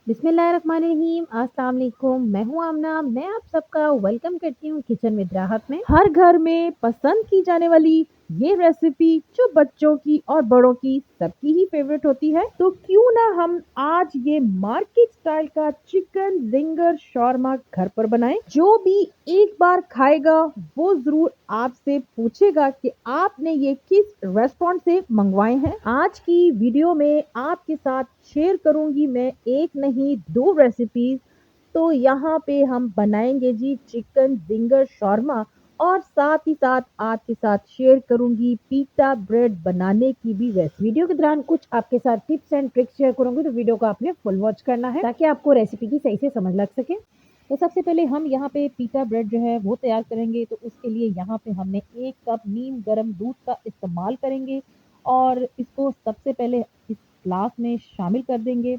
बिस्मिल्लाहिर्रहमानिर्रहीम। अस्सलाम वालेकुम। मैं हूँ आमना। मैं आप सबका वेलकम करती हूँ किचन विद राहत में। हर घर में पसंद की जाने वाली ये रेसिपी जो बच्चों की और बड़ों की सबकी ही फेवरेट होती है, तो क्यों ना हम आज ये मार्केट स्टाइल का चिकन जिंगर शॉर्मा घर पर बनाएं। जो भी एक बार खाएगा वो जरूर आपसे पूछेगा कि आपने ये किस रेस्टोरेंट से मंगवाए हैं। आज की वीडियो में आपके साथ शेयर करूंगी मैं एक नहीं दो रेसिपीज। तो यहाँ पे हम बनाएंगे जी चिकन जिंगर शॉर्मा, और साथ ही साथ आपके साथ शेयर करूंगी पीटा ब्रेड बनाने की भी रेसिपी। वीडियो के दौरान कुछ आपके साथ टिप्स एंड ट्रिक्स शेयर करूंगी, तो वीडियो को आपने फुल वॉच करना है ताकि आपको रेसिपी की सही से समझ लग सके। तो सबसे पहले हम यहाँ पे पीटा ब्रेड जो है वो तैयार करेंगे। तो उसके लिए यहाँ पे हमने 1 कप नीम गर्म दूध का इस्तेमाल करेंगे, और इसको सबसे पहले इस ग्लास में शामिल कर देंगे।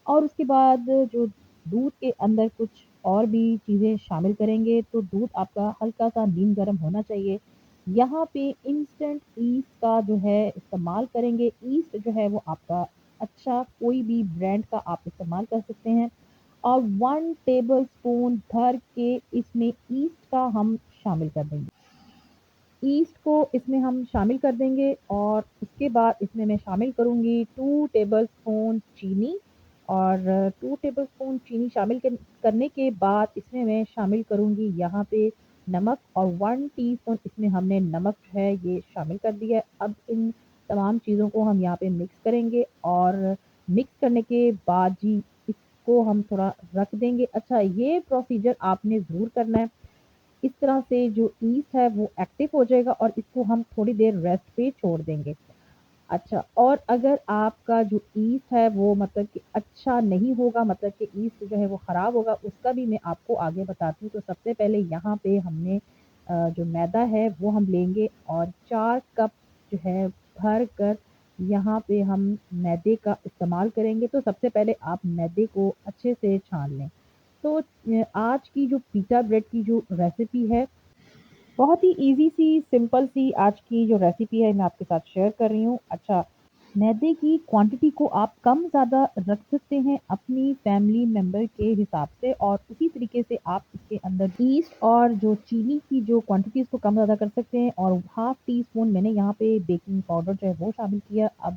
और उसके बाद जो दूध के अंदर कुछ और भी चीज़ें शामिल करेंगे। तो दूध आपका हल्का सा नीम गर्म होना चाहिए। यहाँ पे इंस्टेंट ईस्ट का जो है इस्तेमाल करेंगे। ईस्ट जो है वो आपका अच्छा कोई भी ब्रांड का आप इस्तेमाल कर सकते हैं। और 1 टेबल स्पून भर के इसमें ईस्ट का हम शामिल कर देंगे। ईस्ट को इसमें हम शामिल कर देंगे, और उसके बाद इसमें मैं शामिल करूँगी 2 टेबलस्पून चीनी। और 2 टेबलस्पून चीनी शामिल करने के बाद इसमें मैं शामिल करूँगी यहाँ पे नमक, और 1 टीस्पून इसमें हमने नमक जो है ये शामिल कर दिया है। अब इन तमाम चीज़ों को हम यहाँ पे मिक्स करेंगे, और मिक्स करने के बाद जी इसको हम थोड़ा रख देंगे। अच्छा, ये प्रोसीजर आपने ज़रूर करना है। इस तरह से जो ईस्ट है वो एक्टिव हो जाएगा, और इसको हम थोड़ी देर रेस्ट पे छोड़ देंगे। अच्छा, और अगर आपका जो ईस्ट है वो मतलब कि अच्छा नहीं होगा, मतलब कि ईस्ट जो है वो ख़राब होगा, उसका भी मैं आपको आगे बताती हूँ। तो सबसे पहले यहाँ पे हमने जो मैदा है वो हम लेंगे, और 4 कप जो है भर कर यहाँ पे हम मैदे का इस्तेमाल करेंगे। तो सबसे पहले आप मैदे को अच्छे से छान लें। तो आज की जो पिज़्ज़ा ब्रेड की जो रेसिपी है, बहुत ही ईज़ी सी, सिंपल सी आज की जो रेसिपी है मैं आपके साथ शेयर कर रही हूँ। अच्छा, मैदे की क्वांटिटी को आप कम-ज़्यादा रख सकते हैं अपनी फैमिली मेंबर के हिसाब से, और उसी तरीके से आप इसके अंदर ईस्ट और जो चीनी की जो क्वांटिटी इसको कम-ज़्यादा कर सकते हैं। और हाफ़ टी स्पून मैंने यहाँ पे बेकिंग पाउडर जो है वो शामिल किया। अब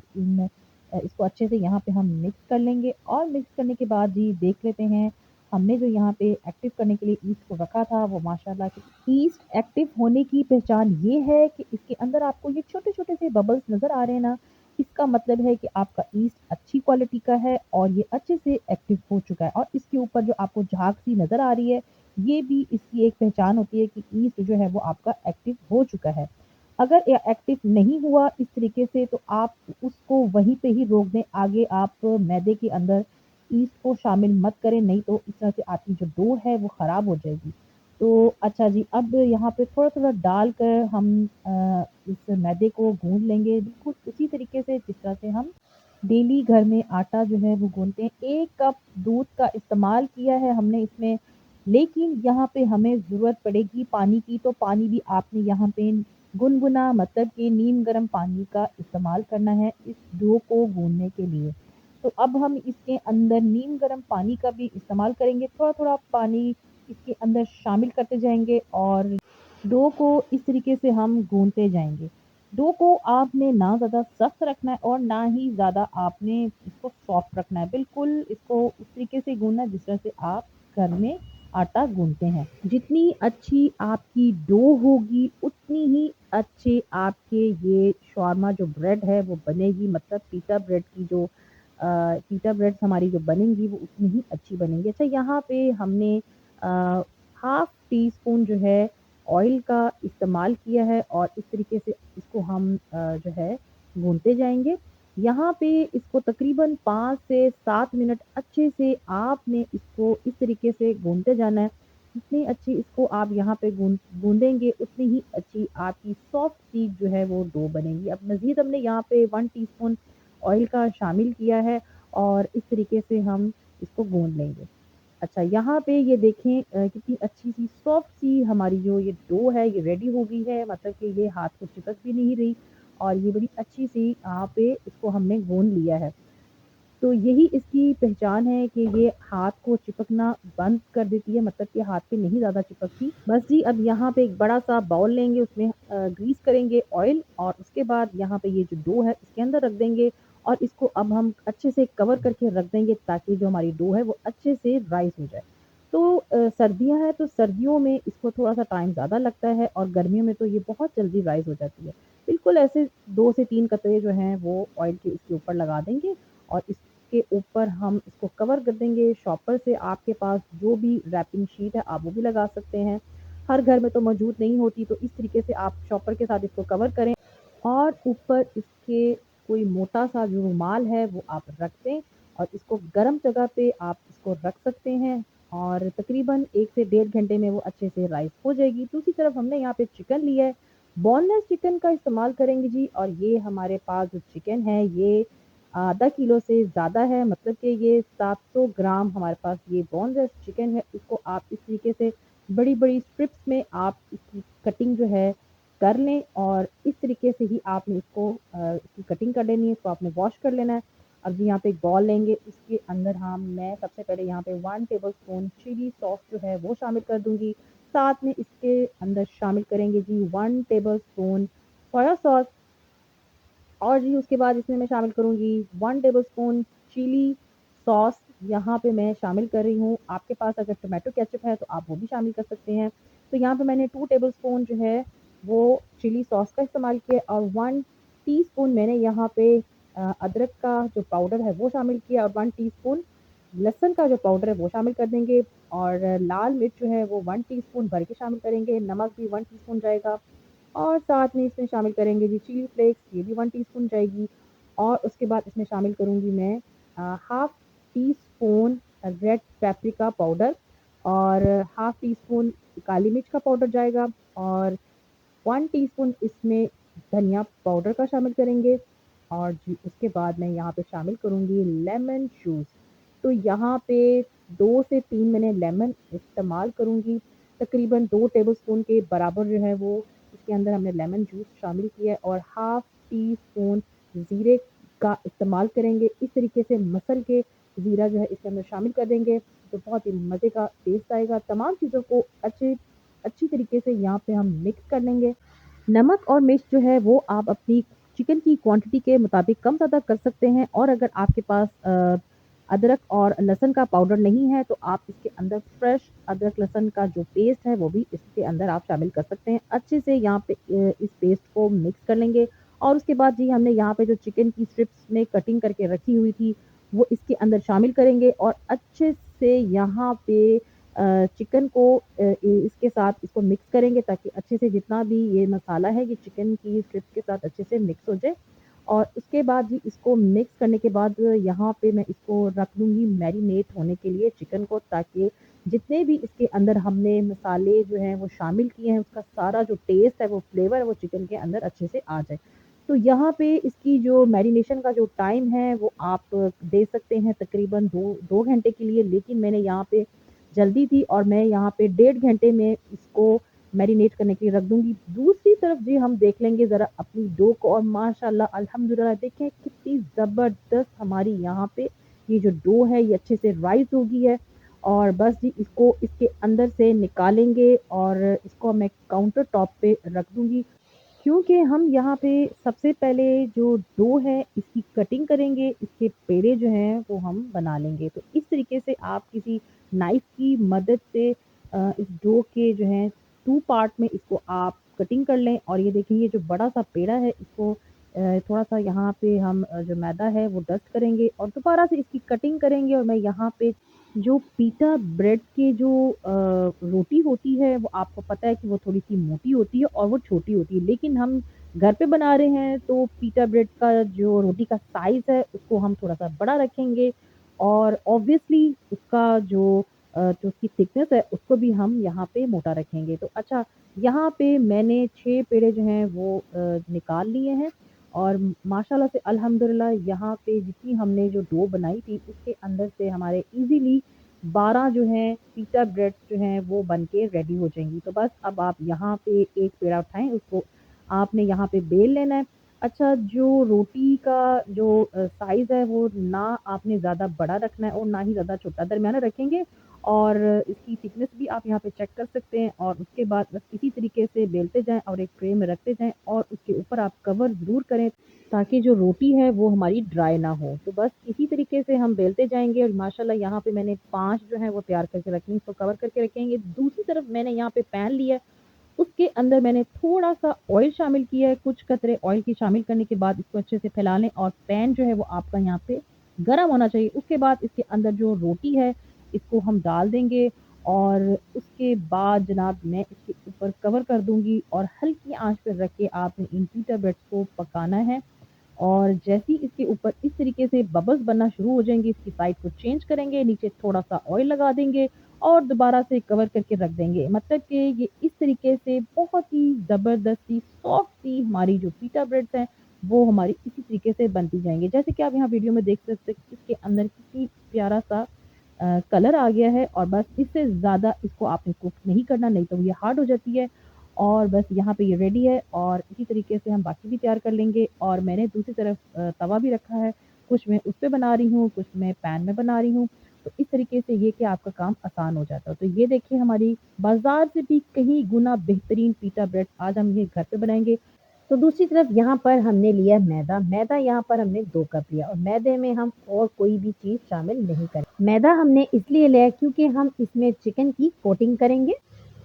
इसको अच्छे से यहाँ पे हम मिक्स कर लेंगे, और मिक्स करने के बाद जी देख लेते हैं हमने जो यहाँ पे एक्टिव करने के लिए ईस्ट को रखा था वो माशाल्लाह से ईस्ट एक्टिव होने की पहचान ये है कि इसके अंदर आपको ये छोटे-छोटे से बबल्स नज़र आ रहे हैं ना, इसका मतलब है कि आपका ईस्ट अच्छी क्वालिटी का है और ये अच्छे से एक्टिव हो चुका है। और इसके ऊपर जो आपको झाग सी नज़र आ रही है, ये भी इसकी एक पहचान होती है कि ईस्ट जो है वो आपका एक्टिव हो चुका है। अगर ये एक्टिव नहीं हुआ इस तरीके से, तो आप उसको वहीं पे ही रोक दें। आगे आप मैदे के अंदर ईस्ट को शामिल मत करें, नहीं तो इस तरह से आपकी जो डो है वो ख़राब हो जाएगी। तो अच्छा जी, अब यहाँ पे थोड़ा-थोड़ा डालकर हम इस मैदे को गूँध लेंगे, बिल्कुल उसी तरीके से जिस तरह से हम डेली घर में आटा जो है वो गूँथते हैं। 1 कप दूध का इस्तेमाल किया है हमने इसमें, लेकिन यहाँ पे हमें ज़रूरत पड़ेगी पानी की। तो पानी भी आपने यहाँ पे गुनगुना, मतलब कि नीम गर्म पानी का इस्तेमाल करना है इस डो को गूँथने के लिए। तो अब हम इसके अंदर नीम गर्म पानी का भी इस्तेमाल करेंगे। थोड़ा-थोड़ा पानी इसके अंदर शामिल करते जाएँगे, और डो को इस तरीके से हम गूँथते जाएँगे। डो को आपने ना ज़्यादा सख्त रखना है और ना ही ज़्यादा आपने इसको सॉफ्ट रखना है। बिल्कुल इसको उस तरीके से गूँथना है जिस तरह से आप घर में आटा गूँथते हैं। जितनी अच्छी आपकी डो होगी, उतनी ही अच्छे आपके ये शॉर्मा जो ब्रेड है वो बनेगी। मतलब पिज़्ज़ा ब्रेड की जो पिज़्ज़ा ब्रेड्स हमारी जो बनेंगी वो उतनी ही अच्छी बनेंगी। अच्छा, यहाँ पे हमने हाफ़ टी स्पून जो है ऑयल का इस्तेमाल किया है, और इस तरीके से इसको हम जो है भूनते जाएँगे। यहाँ पे इसको तकरीबन 5 से 7 मिनट अच्छे से आपने इसको इस तरीके से भूनते जाना है। जितनी अच्छी इसको आप यहाँ पे गूँदेंगे, उतनी ही अच्छी आपकी सॉफ्ट सी जो है वो डो बनेगी। अब मज़ीद हमने यहाँ पे 1 टीस्पून ऑयल का शामिल किया है, और इस तरीके से हम इसको गूँध लेंगे। अच्छा, यहाँ पे ये देखें कितनी अच्छी-सी सॉफ्ट-सी हमारी जो ये डो है ये रेडी हो गई है, मतलब कि ये हाथ को चिपक भी नहीं रही, और ये बड़ी अच्छी-सी यहाँ पे इसको हमने गूँध लिया है। तो यही इसकी पहचान है कि ये हाथ को चिपकना बंद कर देती है, मतलब कि हाथ पे नहीं ज़्यादा चिपकती। बस जी, अब यहाँ पे एक बड़ा-सा बाउल लेंगे, उसमें ग्रीस करेंगे ऑयल और उसके बाद यहाँ पे ये जो डो है इसके अंदर रख देंगे और इसको अब हम अच्छे से कवर करके रख देंगे ताकि जो हमारी डो है वो अच्छे से राइज़ हो जाए। तो सर्दियाँ हैं तो सर्दियों में इसको थोड़ा-सा टाइम ज़्यादा लगता है और गर्मियों में तो ये बहुत जल्दी राइज़ हो जाती है। बिल्कुल ऐसे 2 से 3 कतरे जो हैं वो ऑयल के इसके ऊपर लगा देंगे और इसके ऊपर हम इसको कवर कर देंगे शॉपर से। आपके पास जो भी रैपिंग शीट है आप वो भी लगा सकते हैं। हर घर में तो मौजूद नहीं होती, तो इस तरीके से आप शॉपर के साथ इसको कवर करें और ऊपर इसके कोई मोटा-सा जो रुमाल है वो आप रख दें और इसको गरम जगह पे आप इसको रख सकते हैं और तकरीबन 1 से डेढ़ घंटे में वो अच्छे से राइज़ हो जाएगी। दूसरी तरफ हमने यहाँ पे चिकन लिया है, बोनलेस चिकन का इस्तेमाल करेंगे जी और ये हमारे पास जो चिकन है ये आधा किलो से ज़्यादा है, मतलब कि ये 700 ग्राम हमारे पास ये बोनलेस चिकन है। इसको आप इस तरीके से बड़ी-बड़ी स्ट्रिप्स में आप इसकी कटिंग जो है कर लें और इस तरीके से ही आपने इसको इसकी कटिंग कर लेनी है, इसको आपने वॉश कर लेना है। अब जी यहाँ पे एक बॉल लेंगे, उसके अंदर मैं सबसे पहले यहाँ पे 1 टेबलस्पून चिली सॉस जो है वो शामिल कर दूँगी। साथ में इसके अंदर शामिल करेंगे जी 1 टेबलस्पून सोया सॉस और जी उसके बाद इसमें मैं शामिल करूँगी 1 टेबलस्पून चिली सॉस, यहाँ पे मैं शामिल कर रही हूँ। आपके पास अगर टोमेटो केचअप है तो आप वो भी शामिल कर सकते हैं। तो यहाँ पे मैंने 2 टेबलस्पून जो है वो चिली सॉस का इस्तेमाल किया और 1 टीस्पून मैंने यहाँ पे अदरक का जो पाउडर है वो शामिल किया और 1 टीस्पून लहसुन का जो पाउडर है वो शामिल कर देंगे और लाल मिर्च जो है वो 1 टीस्पून भर के शामिल करेंगे, नमक भी 1 टीस्पून जाएगा और साथ में इसमें शामिल करेंगे जी चिली फ्लेक्स, ये भी 1 टीस्पून जाएगी और उसके बाद इसमें शामिल करूँगी मैं half tea spoon red paprika powder और हाफ़ टी स्पून काली मिर्च का पाउडर जाएगा और 1 टीस्पून इसमें धनिया पाउडर का शामिल करेंगे और जी उसके बाद मैं यहाँ पे शामिल करूँगी लेमन जूस। तो यहाँ पे 2 से 3 मैंने लेमन इस्तेमाल करूँगी, तकरीबन 2 टेबलस्पून के बराबर जो है वो इसके अंदर हमने लेमन जूस शामिल किया है और हाफ़ टी स्पून ज़ीरे का इस्तेमाल करेंगे। इस तरीके से मसल के ज़ीरा जो है इसके अंदर शामिल कर देंगे, तो बहुत ही मज़े का टेस्ट आएगा। तमाम चीज़ों को अच्छी तरीके से यहाँ पे हम मिक्स कर लेंगे। नमक और मिर्च जो है वो आप अपनी चिकन की क्वांटिटी के मुताबिक कम-ज़्यादा कर सकते हैं और अगर आपके पास अदरक और लहसुन का पाउडर नहीं है तो आप इसके अंदर फ्रेश अदरक लहसुन का जो पेस्ट है वो भी इसके अंदर आप शामिल कर सकते हैं। अच्छे से यहाँ पे इस पेस्ट को मिक्स कर लेंगे और उसके बाद जी हमने यहाँ पे जो चिकन की स्ट्रिप्स में कटिंग करके रखी हुई थी वो इसके अंदर शामिल करेंगे और अच्छे से यहाँ पे चिकन को इसके साथ इसको मिक्स करेंगे ताकि अच्छे से जितना भी ये मसाला है ये चिकन की स्ट्रिप्स के साथ अच्छे से मिक्स हो जाए और उसके बाद जी इसको मिक्स करने के बाद यहाँ पे मैं इसको रख दूँगी मैरिनेट होने के लिए चिकन को ताकि जितने भी इसके अंदर हमने मसाले जो हैं वो शामिल किए हैं उसका सारा जो टेस्ट है वो फ्लेवर है वो चिकन के अंदर अच्छे से आ जाए। तो यहाँ पे इसकी जो मैरिनेशन का जो टाइम है वो आप दे सकते हैं तकरीबन 2 घंटे के लिए, लेकिन मैंने यहाँ पे जल्दी थी और मैं यहाँ पे डेढ़ घंटे में इसको मैरिनेट करने के लिए रख दूँगी। दूसरी तरफ जी हम देख लेंगे ज़रा अपनी डो को और माशाल्लाह अल्हम्दुलिल्लाह देखें कितनी ज़बरदस्त हमारी यहाँ पे ये जो डो है ये अच्छे से राइज़ हो गई है और बस जी इसको इसके अंदर से निकालेंगे और इसको मैं काउंटर टॉप पे रख दूँगी। क्योंकि हम यहाँ पे सबसे पहले जो डो है इसकी कटिंग करेंगे, इसके पेड़े जो हैं वो हम बना लेंगे। तो इस तरीके से आप किसी नाइफ़ की मदद से इस डो के जो हैं 2 पार्ट में इसको आप कटिंग कर लें और ये देखिए ये जो बड़ा-सा पेड़ा है इसको थोड़ा-सा यहाँ पे हम जो मैदा है वो डस्ट करेंगे और दोबारा से इसकी कटिंग करेंगे और मैं यहाँ पे जो पीटा ब्रेड की जो रोटी होती है वो आपको पता है कि वो थोड़ी-सी मोटी होती है और वो छोटी होती है। लेकिन हम घर पे बना रहे हैं तो पीटा ब्रेड का जो रोटी का साइज़ है उसको हम थोड़ा-सा बड़ा रखेंगे और ऑब्वियसली उसका जो उसकी थिकनेस है उसको भी हम यहाँ पे मोटा रखेंगे। तो अच्छा यहाँ पे मैंने 6 पेड़े जो हैं वो निकाल लिए हैं और माशाल्लाह से अल्हम्दुलिल्लाह यहाँ पे जितनी हमने जो डो बनाई थी उसके अंदर से हमारे ईज़िली 12 जो हैं पिज़्ज़ा ब्रेड जो हैं वो बन के रेडी हो जाएँगी। तो बस अब आप यहाँ पे एक पेड़ा उठाएँ उसको आपने यहाँ पे बेल लेना है अच्छा, जो रोटी का जो साइज़ है वो ना आपने ज़्यादा बड़ा रखना है और ना ही ज़्यादा छोटा, दरमियाना रखेंगे और इसकी थिकनेस भी आप यहाँ पे चेक कर सकते हैं और उसके बाद बस इसी तरीके से बेलते जाएँ और एक ट्रे में रखते जाएँ और उसके ऊपर आप कवर ज़रूर करें ताकि जो रोटी है वो हमारी ड्राई ना हो। तो बस इसी तरीके से हम बेलते जाएँगे और माशाल्लाह यहाँ पे मैंने 5 जो हैं वो तैयार करके रखी हैं, इसको कवर करके रखेंगे। दूसरी तरफ मैंने यहाँ पे पैन लिया है उसके अंदर मैंने थोड़ा-सा ऑयल शामिल किया है, कुछ कतरे ऑयल के शामिल करने के बाद इसको अच्छे से फैला लें और पैन जो है वो आपका यहाँ पे गरम होना चाहिए। उसके बाद इसके अंदर जो रोटी है, इसको हम डाल देंगे और उसके बाद जनाब मैं इसके ऊपर कवर कर दूँगी और हल्की आँच पे रख के आपने इन पिज़्ज़ा ब्रेड्स को पकाना है। और जैसे ही इसके ऊपर इस तरीके से बबल्स बनना शुरू हो जाएँगे, इसकी साइड को चेंज करेंगे, नीचे थोड़ा-सा ऑयल लगा देंगे और दोबारा से कवर करके रख देंगे। मतलब कि ये इस तरीके से बहुत ही ज़बरदस्ती सॉफ्ट सी हमारी जो पिज़्ज़ा ब्रेड्स हैं, वो हमारी इसी तरीके से बनती जाएँगी। जैसे कि आप यहाँ वीडियो में देख सकते हैं कि इसके अंदर कितनी प्यारा-सा कलर आ गया है और बस इससे ज़्यादा इसको आपने कुक नहीं करना, नहीं तो ये हार्ड हो जाती है। और बस यहाँ पे ये रेडी है और इसी तरीके से हम बाकी भी तैयार कर लेंगे और मैंने दूसरी तरफ तवा भी रखा है, कुछ मैं उस पे बना रही हूँ, कुछ मैं पैन में बना रही हूँ। तो इस तरीके से ये कि आपका काम आसान हो जाता है। तो ये देखिए हमारी बाज़ार से भी कहीं गुना बेहतरीन पिज़्ज़ा ब्रेड आज हम ये घर पे बनाएँगे। तो दूसरी तरफ यहाँ पर हमने लिया मैदा, मैदा यहाँ पर हमने 2 कप लिया और मैदे में हम और कोई भी चीज़ शामिल नहीं करें। मैदा हमने इसलिए लिया है क्योंकि हम इसमें चिकन की कोटिंग करेंगे।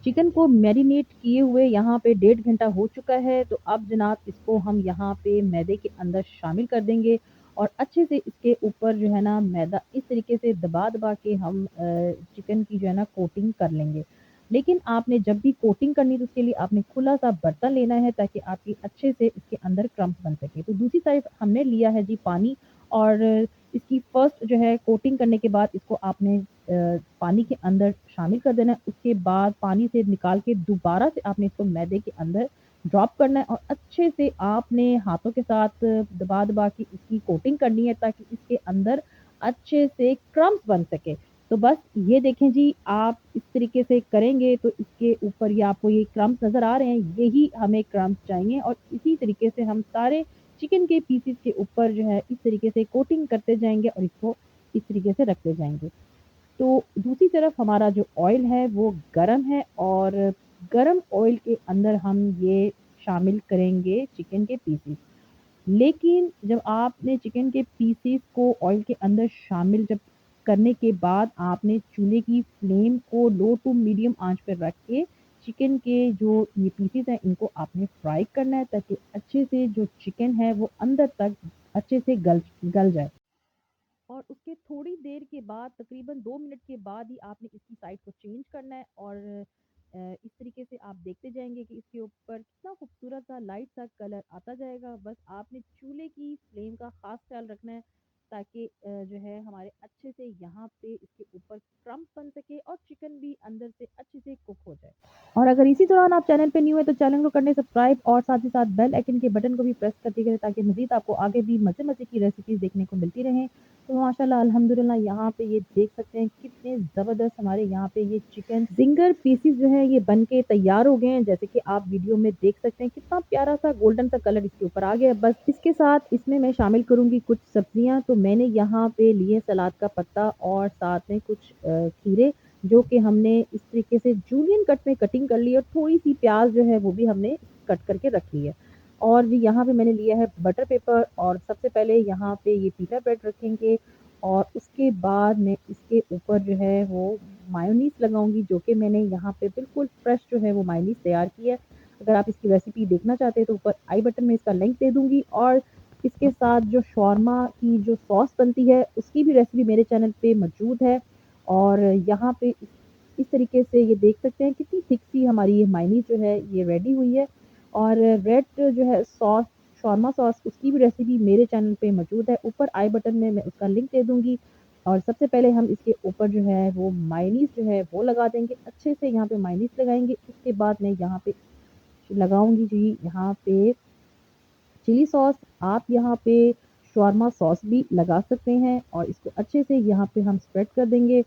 चिकन को मैरिनेट किए हुए यहाँ पे 1.5 घंटा हो चुका है, तो अब जनाब इसको हम यहाँ पे मैदे के अंदर शामिल कर देंगे और अच्छे से इसके ऊपर जो है ना मैदा इस तरीके से दबा-दबा के हम चिकन की जो है ना कोटिंग कर लेंगे। लेकिन आपने जब भी कोटिंग करनी है तो उसके लिए आपने खुला-सा बर्तन लेना है ताकि आपकी अच्छे से इसके अंदर क्रम्ब्स बन सके। तो दूसरी साइड हमने लिया है जी पानी और इसकी फर्स्ट जो है कोटिंग करने के बाद इसको आपने पानी के अंदर शामिल कर देना है। उसके बाद पानी से निकाल के दोबारा से आपने इसको मैदे के अंदर ड्रॉप करना है और अच्छे से आपने हाथों के साथ दबा-दबा के इसकी कोटिंग करनी है ताकि इसके अंदर अच्छे से क्रम्ब्स बन सके। तो बस ये देखें जी आप इस तरीके से करेंगे तो इसके ऊपर ये आपको ये क्रम्ब्स नज़र आ रहे हैं, यही हमें क्रम्ब्स चाहिए और इसी तरीके से हम सारे चिकन के पीसेस के ऊपर जो है इस तरीके से कोटिंग करते जाएँगे और इसको इस तरीके से रखते जाएँगे। तो दूसरी तरफ हमारा जो ऑयल है वो गरम है और गरम ऑयल के अंदर हम ये शामिल करेंगे चिकन के पीसेस। लेकिन जब आपने चिकन के पीसेस को ऑयल के अंदर शामिल जब करने के बाद आपने चूल्हे की फ्लेम को लो टू मीडियम आंच पर रख के चिकन के जो ये पीसेस हैं इनको आपने फ्राई करना है ताकि अच्छे से जो चिकन है वो अंदर तक अच्छे से गल गल जाए। और उसके थोड़ी देर के बाद तकरीबन 2 मिनट के बाद ही आपने इसकी साइड को चेंज करना है और इस तरीके से आप देखते जाएँगे कि इसके ऊपर कितना खूबसूरत सा लाइट सा कलर आता जाएगा। बस आपने चूल्हे की फ्लेम का ख़ास ख़्याल रखना है ताकि जो है हमारे अच्छे से यहाँ पे इसके ऊपर क्रम्ब बन सके और चिकन भी अंदर से अच्छे से कुक हो जाए। और अगर इसी दौरान आप चैनल पे न्यू है तो चैनल को करने सब्सक्राइब और साथ ही साथ बेल आइकन के बटन को भी प्रेस कर दीजिएगा ताकि मज़ीद आपको आगे भी मज़े-मज़े की रेसिपीज़ देखने को मिलती रहें। तो माशाल्लाह अल्हम्दुलिल्लाह यहाँ पे ये देख सकते हैं कितने ज़बरदस्त हमारे यहाँ पे ये चिकन ज़िंगर पीसेस जो हैं ये बन के तैयार हो गए हैं। जैसे कि आप वीडियो में देख सकते हैं कितना प्यारा सा गोल्डन सा कलर इसके ऊपर आ गया है। बस इसके साथ इसमें मैं शामिल करूँगी कुछ सब्जियाँ तो मैंने यहाँ पे लिए सलाद का पत्ता और साथ में कुछ खीरे जो कि हमने इस तरीके से जूलियन कट में कटिंग कर ली और थोड़ी-सी प्याज़ जो है वो भी हमने कट करके रख ली है। और जी यहाँ पे मैंने लिया है बटर पेपर और सबसे पहले यहाँ पे ये पिज़्ज़ा ब्रेड रखेंगे और उसके बाद मैं इसके ऊपर जो है वो मायोनीज़ लगाऊँगी जो कि मैंने यहाँ पे बिल्कुल फ्रेश जो है वो मायोनीज़ तैयार की है। अगर आप इसकी रेसिपी देखना चाहते हैं तो ऊपर आई बटन में इसका लिंक दे दूँगी और इसके साथ जो शौरमा की जो सॉस बनती है उसकी भी रेसिपी मेरे चैनल पे मौजूद है। और यहाँ पे इस तरीके से ये देख सकते हैं कितनी थिक सी हमारी ये मायोनीज़ जो है ये रेडी हुई है और रेड जो है सॉस शौरमा सॉस उसकी भी रेसिपी मेरे चैनल पे मौजूद है। ऊपर आई बटन में मैं उसका लिंक दे दूँगी और सबसे पहले हम इसके ऊपर जो है वो मायोनीज़ जो है वो लगा देंगे। अच्छे से यहाँ पे मायोनीज़ लगाएँगे। उसके बाद मैं यहाँ पे लगाऊँगी जी यहाँ पे चिली सॉस। आप यहाँ पे शौरमा सॉस भी लगा सकते हैं और इसको अच्छे से यहाँ पे हम स्प्रेड कर देंगे।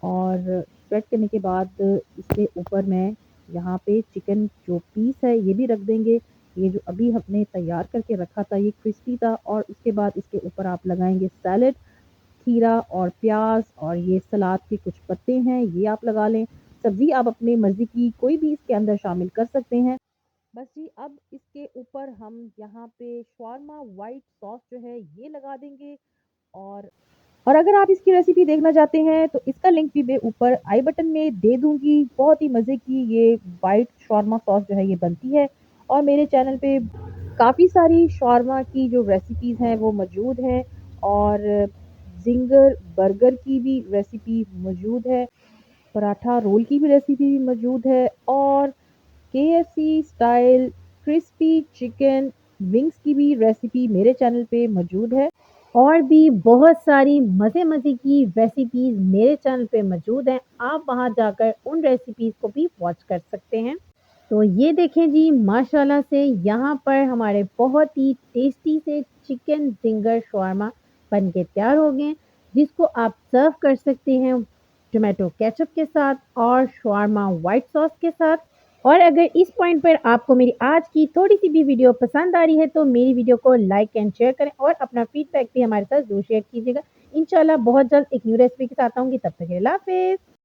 और स्प्रेड करने के बाद इसके ऊपर मैं यहाँ पे चिकन जो पीस है ये भी रख देंगे ये जो अभी हमने तैयार करके रखा था ये क्रिस्पी था और उसके बाद इसके ऊपर आप लगाएंगे सैलेड, खीरा और प्याज और ये सलाद के कुछ पत्ते हैं ये आप लगा लें। सब्जी आप अपनी मर्जी की कोई भी इसके अंदर शामिल कर सकते हैं। बस जी अब इसके ऊपर हम यहाँ पे शॉर्मा वाइट सॉस जो है ये लगा देंगे। और और अगर आप इसकी रेसिपी देखना चाहते हैं तो इसका लिंक भी मैं ऊपर आई बटन में दे दूंगी। बहुत ही मज़े की ये वाइट शॉर्मा सॉस जो है ये बनती है और मेरे चैनल पे काफ़ी सारी शॉर्मा की जो रेसिपीज़ हैं वो मौजूद हैं और जिंगर बर्गर की भी रेसिपी मौजूद है, पराठा रोल की भी रेसिपी भी मौजूद है और KFC style crispy chicken wings की भी रेसिपी मेरे चैनल पे मौजूद है और भी बहुत सारी मज़े मज़े की रेसिपीज़ मेरे चैनल पे मौजूद हैं। आप वहां जाकर उन रेसिपीज़ को भी वॉच कर सकते हैं। तो ये देखें जी माशाल्लाह से यहाँ पर हमारे बहुत ही टेस्टी से चिकन जिंगर शवारमा बन के तैयार हो गए, जिसको आप सर्व कर सकते हैं टोमेटो केचप के साथ और शवारमा वाइट सॉस के साथ। और अगर इस पॉइंट पर आपको मेरी आज की थोड़ी सी भी वीडियो पसंद आ रही है तो मेरी वीडियो को लाइक एंड शेयर करें और अपना फीडबैक भी हमारे साथ जरूर शेयर कीजिएगा। इंशाल्लाह बहुत जल्द एक न्यू रेसिपी के साथ आऊँगी, तब तक के लिए अल्लाह हाफिज़।